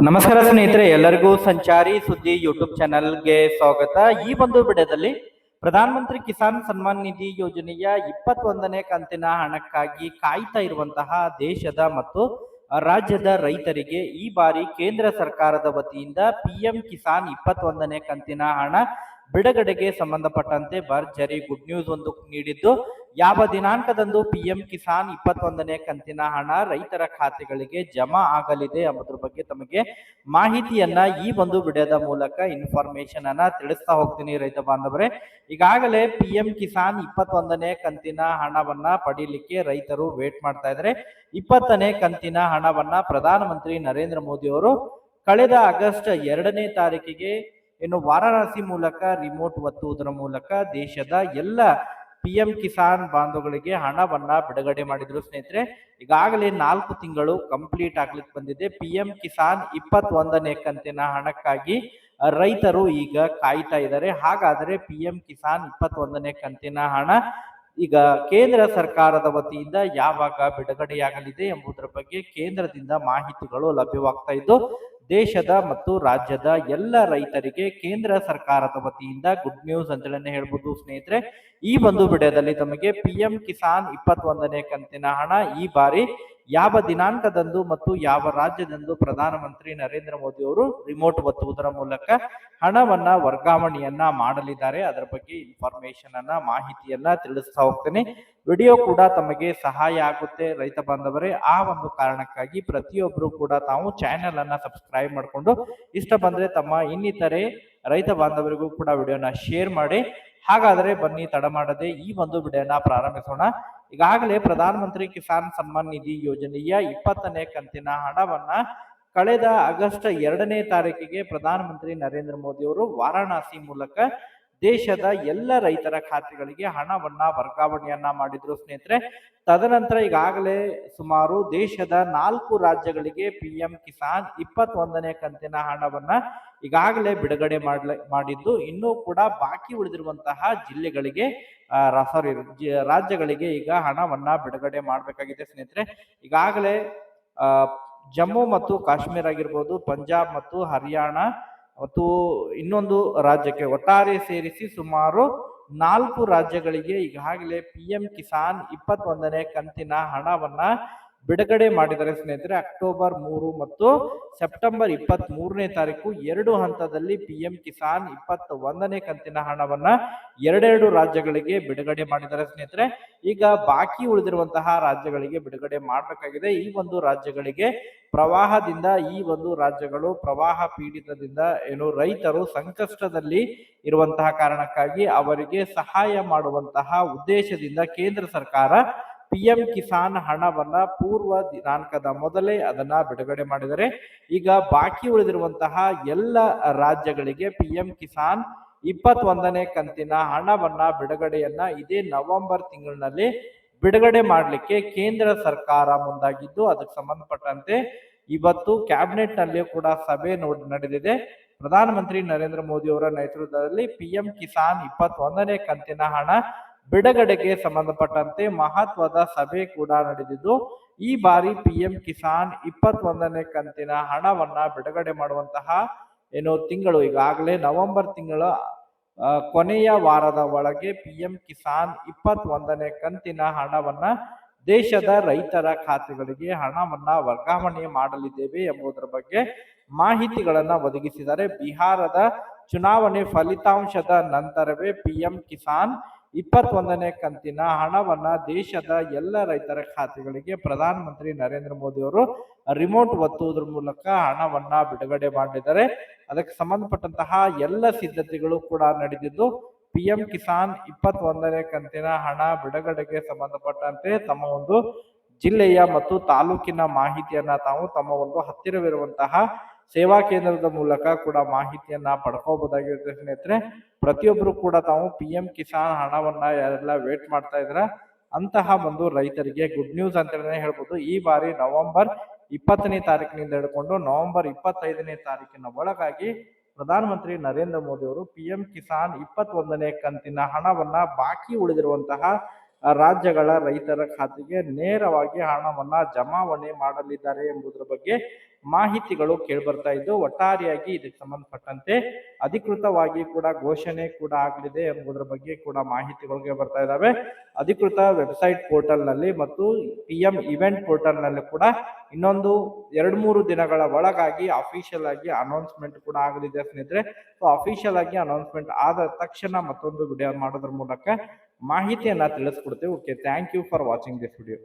ನಮಸ್ಕಾರ ಸ್ನೇಹಿತರೆ, ಎಲ್ಲರಿಗೂ ಸಂಚಾರಿ ಸುದ್ದಿ ಯೂಟ್ಯೂಬ್ ಚಾನೆಲ್ಗೆ ಸ್ವಾಗತ. ಈ ಒಂದು ವಿಡಿಯೋದಲ್ಲಿ ಪ್ರಧಾನಮಂತ್ರಿ ಕಿಸಾನ್ ಸನ್ಮಾನ್ ನಿಧಿ ಯೋಜನೆಯ 21ನೇ ಕಂತಿನ ಹಣಕ್ಕಾಗಿ ಕಾಯ್ತಾ ಇರುವಂತಹ ದೇಶದ ಮತ್ತು ರಾಜ್ಯದ ರೈತರಿಗೆ ಈ ಬಾರಿ ಕೇಂದ್ರ ಸರ್ಕಾರದ ವತಿಯಿಂದ ಪಿಎಂ ಕಿಸಾನ್ 21ನೇ ಕಂತಿನ ಹಣ ಬಿಡುಗಡೆಗೆ ಸಂಬಂಧಪಟ್ಟಂತೆ ಭರ್ಜರಿ ಗುಡ್ ನ್ಯೂಸ್ ಒಂದು ನೀಡಿದ್ದು, ಯಾವ ದಿನಾಂಕದಂದು ಪಿಎಂ ಕಿಸಾನ್ 21ನೇ ಕಂತಿನ ಹಣ ರೈತರ ಖಾತೆಗಳಿಗೆ ಜಮಾ ಆಗಲಿದೆ ಎಂಬುದರ ಬಗ್ಗೆ ತಮಗೆ ಮಾಹಿತಿಯನ್ನ ಈ ಒಂದು ವಿಡಿಯೋದ ಮೂಲಕ ಇನ್ಫಾರ್ಮೇಶನ್ ಅನ್ನ ತಿಳಿಸ್ತಾ ಹೋಗ್ತೀನಿ. ರೈತ ಬಾಂಧವರೇ, ಈಗಾಗಲೇ ಪಿಎಂ ಕಿಸಾನ್ 21ನೇ ಕಂತಿನ ಹಣವನ್ನ ಪಡೀಲಿಕ್ಕೆ ರೈತರು ವೇಟ್ ಮಾಡ್ತಾ ಇದ್ದಾರೆ. 20ನೇ ಕಂತಿನ ಹಣವನ್ನ ಪ್ರಧಾನಮಂತ್ರಿ ನರೇಂದ್ರ ಮೋದಿ ಅವರು ಕಳೆದ ಆಗಸ್ಟ್ 2ನೇ ತಾರೀಕಿಗೆ ವಾರಾಣಸಿ ಮೂಲಕ ರಿಮೋಟ್ ಒತ್ತುವುದರ ಮೂಲಕ ದೇಶದ ಎಲ್ಲ ಪಿಎಂ ಕಿಸಾನ್ ಬಾಂಧವಗಳಿಗೆ ಹಣವನ್ನ ಬಿಡುಗಡೆ ಮಾಡಿದ್ರು. ಸ್ನೇಹಿತರೆ, ಈಗಾಗಲೇ 4 ತಿಂಗಳು ಕಂಪ್ಲೀಟ್ ಆಗ್ಲಿಕ್ಕೆ ಬಂದಿದೆ. ಪಿಎಂ ಕಿಸಾನ್ 21ನೇ ಕಂತಿನ ಹಣಕ್ಕಾಗಿ ರೈತರು ಈಗ ಕಾಯ್ತಾ ಇದ್ದಾರೆ. ಹಾಗಾದರೆ ಪಿಎಂ ಕಿಸಾನ್ 21ನೇ ಕಂತಿನ ಹಣ ಈಗ ಕೇಂದ್ರ ಸರ್ಕಾರದ ವತಿಯಿಂದ ಯಾವಾಗ ಬಿಡುಗಡೆಯಾಗಲಿದೆ ಎಂಬುದರ ಬಗ್ಗೆ ಕೇಂದ್ರದಿಂದ ಮಾಹಿತಿಗಳು ಲಭ್ಯವಾಗ್ತಾ ಇದ್ದು, ದೇಶದ ಮತ್ತು ರಾಜ್ಯದ ಎಲ್ಲ ರೈತರಿಗೆ ಕೇಂದ್ರ ಸರ್ಕಾರದ ವತಿಯಿಂದ ಗುಡ್ ನ್ಯೂಸ್ ಅಂತಲೇ ಹೇಳ್ಬೋದು. ಸ್ನೇಹಿತರೆ, ಈ ಒಂದು ವಿಡಿಯೋದಲ್ಲಿ ತಮಗೆ ಪಿಎಂ ಕಿಸಾನ್ 21ನೇ ಕಂತಿನ ಹಣ ಈ ಬಾರಿ ಯಾವ ದಿನಾಂಕದಂದು ಮತ್ತು ಯಾವ ರಾಜ್ಯದಂದು ಪ್ರಧಾನಮಂತ್ರಿ ನರೇಂದ್ರ ಮೋದಿ ಅವರು ರಿಮೋಟ್ ಒತ್ತುವುದರ ಮೂಲಕ ಹಣವನ್ನ ವರ್ಗಾವಣೆಯನ್ನ ಮಾಡಲಿದ್ದಾರೆ, ಅದರ ಬಗ್ಗೆ ಇನ್ಫಾರ್ಮೇಶನ್ ಅನ್ನ ಮಾಹಿತಿಯನ್ನ ತಿಳಿಸ್ತಾ ಹೋಗ್ತೇನೆ. ವಿಡಿಯೋ ಕೂಡ ತಮಗೆ ಸಹಾಯ ಆಗುತ್ತೆ ರೈತ ಬಾಂಧವರೇ. ಆ ಒಂದು ಕಾರಣಕ್ಕಾಗಿ ಪ್ರತಿಯೊಬ್ಬರು ಕೂಡ ತಾವು ಚಾನೆಲ್ ಅನ್ನ ಸಬ್ಸ್ಕ್ರೈಬ್ ಮಾಡಿಕೊಂಡು ಇಷ್ಟ ಬಂದ್ರೆ ತಮ್ಮ ಇನ್ನಿತರೆ ರೈತ ಬಾಂಧವರಿಗೂ ಕೂಡ ವಿಡಿಯೋನ ಶೇರ್ ಮಾಡಿ. ಹಾಗಾದ್ರೆ ಬನ್ನಿ ತಡ ಮಾಡದೆ ಈ ಒಂದು ವಿಡಿಯೋನ ಪ್ರಾರಂಭಿಸೋಣ. ಈಗಾಗಲೇ ಪ್ರಧಾನಮಂತ್ರಿ ಕಿಸಾನ್ ಸನ್ಮಾನ್ ನಿಧಿ ಯೋಜನೆಯ 20ನೇ ಕಂತಿನ ಹಣವನ್ನ ಕಳೆದ ಆಗಸ್ಟ್ 2ನೇ ತಾರೀಕಿಗೆ ಪ್ರಧಾನಮಂತ್ರಿ ನರೇಂದ್ರ ಮೋದಿ ಅವರು ವಾರಾಣಸಿ ಮೂಲಕ ದೇಶದ ಎಲ್ಲ ರೈತರ ಖಾತೆಗಳಿಗೆ ಹಣವನ್ನ ವರ್ಗಾವಣೆಯನ್ನ ಮಾಡಿದ್ರು. ಸ್ನೇಹಿತರೆ, ತದನಂತರ ಈಗಾಗಲೇ ಸುಮಾರು ದೇಶದ 4 ರಾಜ್ಯಗಳಿಗೆ ಪಿಎಂ ಕಿಸಾನ್ 21ನೇ ಕಂತಿನ ಹಣವನ್ನ ಈಗಾಗಲೇ ಬಿಡುಗಡೆ ಮಾಡಿದ್ದು, ಇನ್ನೂ ಕೂಡ ಬಾಕಿ ಉಳಿದಿರುವಂತಹ ಜಿಲ್ಲೆಗಳಿಗೆ ರಾಜ್ಯಗಳಿಗೆ ಈಗ ಹಣವನ್ನ ಬಿಡುಗಡೆ ಮಾಡಬೇಕಾಗಿದೆ. ಸ್ನೇಹಿತರೆ, ಈಗಾಗಲೇ ಜಮ್ಮು ಮತ್ತು ಕಾಶ್ಮೀರ ಆಗಿರ್ಬೋದು, ಪಂಜಾಬ್ ಮತ್ತು ಹರಿಯಾಣ ಮತ್ತು ಇನ್ನೊಂದು ರಾಜ್ಯಕ್ಕೆ ಒಟ್ಟಾರೆ ಸೇರಿಸಿ ಸುಮಾರು 4 ರಾಜ್ಯಗಳಿಗೆ ಈಗಾಗಲೇ ಪಿಎಂ ಕಿಸಾನ್ 21ನೇ ಕಂತಿನ ಹಣವನ್ನ ಬಿಡುಗಡೆ ಮಾಡಿದ್ದಾರೆ. ಸ್ನೇಹಿತರೆ, ಅಕ್ಟೋಬರ್ 3 ಮತ್ತು ಸೆಪ್ಟೆಂಬರ್ 23ನೇ ತಾರೀಕು 2 ಹಂತದಲ್ಲಿ ಪಿಎಂ ಕಿಸಾನ್ 21ನೇ ಕಂತಿನ ಹಣವನ್ನ 2 ರಾಜ್ಯಗಳಿಗೆ ಬಿಡುಗಡೆ ಮಾಡಿದ್ದಾರೆ. ಸ್ನೇಹಿತರೆ, ಈಗ ಬಾಕಿ ಉಳಿದಿರುವಂತಹ ರಾಜ್ಯಗಳಿಗೆ ಬಿಡುಗಡೆ ಮಾಡಬೇಕಾಗಿದೆ. ಈ ಒಂದು ರಾಜ್ಯಗಳಿಗೆ ಪ್ರವಾಹದಿಂದ ಈ ಒಂದು ರಾಜ್ಯಗಳು ಪ್ರವಾಹ ಪೀಡಿತದಿಂದ ರೈತರು ಸಂಕಷ್ಟದಲ್ಲಿ ಇರುವಂತಹ ಕಾರಣಕ್ಕಾಗಿ ಅವರಿಗೆ ಸಹಾಯ ಮಾಡುವಂತಹ ಉದ್ದೇಶದಿಂದ ಕೇಂದ್ರ ಸರ್ಕಾರ ಪಿಎಂ ಕಿಸಾನ್ ಹಣವನ್ನ ಪೂರ್ವ ದಿನಾಂಕದ ಮೊದಲೇ ಅದನ್ನ ಬಿಡುಗಡೆ ಮಾಡಿದರೆ, ಈಗ ಬಾಕಿ ಉಳಿದಿರುವಂತಹ ಎಲ್ಲ ರಾಜ್ಯಗಳಿಗೆ ಪಿಎಂ ಕಿಸಾನ್ 21ನೇ ಕಂತಿನ ಹಣವನ್ನ ಬಿಡುಗಡೆಯನ್ನ ಇದೇ ನವೆಂಬರ್ ತಿಂಗಳಿನಲ್ಲಿ ಬಿಡುಗಡೆ ಮಾಡಲಿಕ್ಕೆ ಕೇಂದ್ರ ಸರ್ಕಾರ ಮುಂದಾಗಿದ್ದು, ಅದಕ್ಕೆ ಸಂಬಂಧಪಟ್ಟಂತೆ ಇವತ್ತು ಕ್ಯಾಬಿನೆಟ್ ನಲ್ಲಿ ಕೂಡ ಸಭೆ ನಡೆದಿದೆ. ಪ್ರಧಾನಮಂತ್ರಿ ನರೇಂದ್ರ ಮೋದಿ ಅವರ ನೇತೃತ್ವದಲ್ಲಿ ಪಿಎಂ ಕಿಸಾನ್ 21ನೇ ಕಂತಿನ ಹಣ ಬಿಡುಗಡೆಗೆ ಸಂಬಂಧಪಟ್ಟಂತೆ ಮಹತ್ವದ ಸಭೆ ಕೂಡ ನಡೆದಿದ್ದು, ಈ ಬಾರಿ ಪಿಎಂ ಕಿಸಾನ್ 21ನೇ ಕಂತಿನ ಹಣವನ್ನ ಬಿಡುಗಡೆ ಮಾಡುವಂತಹ ತಿಂಗಳು ಈಗಾಗಲೇ ನವೆಂಬರ್ ತಿಂಗಳ ಕೊನೆಯ ವಾರದ ಒಳಗೆ ಪಿಎಂ ಕಿಸಾನ್ 21ನೇ ಕಂತಿನ ಹಣವನ್ನ ದೇಶದ ರೈತರ ಖಾತೆಗಳಿಗೆ ಹಣವನ್ನ ವರ್ಗಾವಣೆ ಮಾಡಲಿದ್ದೇವೆ ಎಂಬುದರ ಬಗ್ಗೆ ಮಾಹಿತಿಗಳನ್ನ ಒದಗಿಸಿದ್ದಾರೆ. ಬಿಹಾರದ ಚುನಾವಣೆ ಫಲಿತಾಂಶದ ನಂತರವೇ ಪಿಎಂ ಕಿಸಾನ್ 21ನೇ ಕಂತಿನ ಹಣವನ್ನ ದೇಶದ ಎಲ್ಲ ರೈತರ ಖಾತೆಗಳಿಗೆ ಪ್ರಧಾನಮಂತ್ರಿ ನರೇಂದ್ರ ಮೋದಿ ಅವರು ರಿಮೋಟ್ ಒತ್ತುವುದರ ಮೂಲಕ ಹಣವನ್ನ ಬಿಡುಗಡೆ ಮಾಡಿದ್ದಾರೆ. ಅದಕ್ಕೆ ಸಂಬಂಧಪಟ್ಟಂತಹ ಎಲ್ಲ ಸಿದ್ಧತೆಗಳು ಕೂಡ ನಡೆದಿದ್ದು, ಪಿಎಂ ಕಿಸಾನ್ 21ನೇ ಕಂತಿನ ಹಣ ಬಿಡುಗಡೆಗೆ ಸಂಬಂಧಪಟ್ಟಂತೆ ತಮ್ಮ ಒಂದು ಜಿಲ್ಲೆಯ ಮತ್ತು ತಾಲೂಕಿನ ಮಾಹಿತಿಯನ್ನ ತಾವು ತಮ್ಮ ಒಂದು ಹತ್ತಿರವಿರುವಂತಹ ಸೇವಾ ಕೇಂದ್ರದ ಮೂಲಕ ಕೂಡ ಮಾಹಿತಿಯನ್ನ ಪಡ್ಕೋಬಹುದಾಗಿರುತ್ತೆ. ಸ್ನೇಹಿತರೆ, ಪ್ರತಿಯೊಬ್ಬರು ಕೂಡ ತಾವು ಪಿಎಂ ಕಿಸಾನ್ ಹಣವನ್ನ ಯಾರೆಲ್ಲ ವೇಟ್ ಮಾಡ್ತಾ ಇದ್ರ ಅಂತಹ ಒಂದು ರೈತರಿಗೆ ಗುಡ್ ನ್ಯೂಸ್ ಅಂತಾನೆ ಹೇಳ್ಬೋದು. ಈ ಬಾರಿ ನವೆಂಬರ್ 20ನೇ ತಾರೀಕಿನಿಂದ ಹಿಡ್ಕೊಂಡು ನವೆಂಬರ್ 25ನೇ ತಾರೀಕಿನ ಒಳಗಾಗಿ ಪ್ರಧಾನಮಂತ್ರಿ ನರೇಂದ್ರ ಮೋದಿ ಅವರು ಪಿಎಂ ಕಿಸಾನ್ 21ನೇ ಕಂತಿನ ಹಣವನ್ನ ಬಾಕಿ ಉಳಿದಿರುವಂತಹ ರಾಜ್ಯಗಳ ರೈತರ ಖಾತೆಗೆ ನೇರವಾಗಿ ಹಣವನ್ನ ಜಮಾವಣೆ ಮಾಡಲಿದ್ದಾರೆ ಎಂಬುದರ ಬಗ್ಗೆ ಮಾಹಿತಿಗಳು ಕೇಳ್ಬರ್ತಾ ಇದ್ದು, ಒಟ್ಟಾರೆಯಾಗಿ ಇದಕ್ಕೆ ಸಂಬಂಧಪಟ್ಟಂತೆ ಅಧಿಕೃತವಾಗಿ ಕೂಡ ಘೋಷಣೆ ಕೂಡ ಆಗಲಿದೆ ಎಂಬುದರ ಬಗ್ಗೆ ಕೂಡ ಮಾಹಿತಿಗಳಿಗೆ ಬರ್ತಾ ಇದ್ದಾವೆ. ಅಧಿಕೃತ ವೆಬ್ಸೈಟ್ ಪೋರ್ಟಲ್ ನಲ್ಲಿ ಮತ್ತು PM ಇವೆಂಟ್ ಪೋರ್ಟಲ್ ನಲ್ಲಿ ಕೂಡ ಇನ್ನೊಂದು 2-3 ದಿನಗಳ ಒಳಗಾಗಿ ಅಫಿಷಿಯಲ್ ಆಗಿ ಅನೌನ್ಸ್ಮೆಂಟ್ ಕೂಡ ಆಗಲಿದೆ ಸ್ನೇಹಿತರೆ. ಸೊ ಅಫಿಷಿಯಲ್ ಆಗಿ ಅನೌನ್ಸ್ಮೆಂಟ್ ಆದ ತಕ್ಷಣ ಮತ್ತೊಂದು ವಿಡಿಯೋ ಮಾಡೋದ್ರ ಮೂಲಕ ಮಾಹಿತಿಯನ್ನ ತಿಳಿಸ್ಕೊಡ್ತೇವೆ. Okay, thank you for watching this video.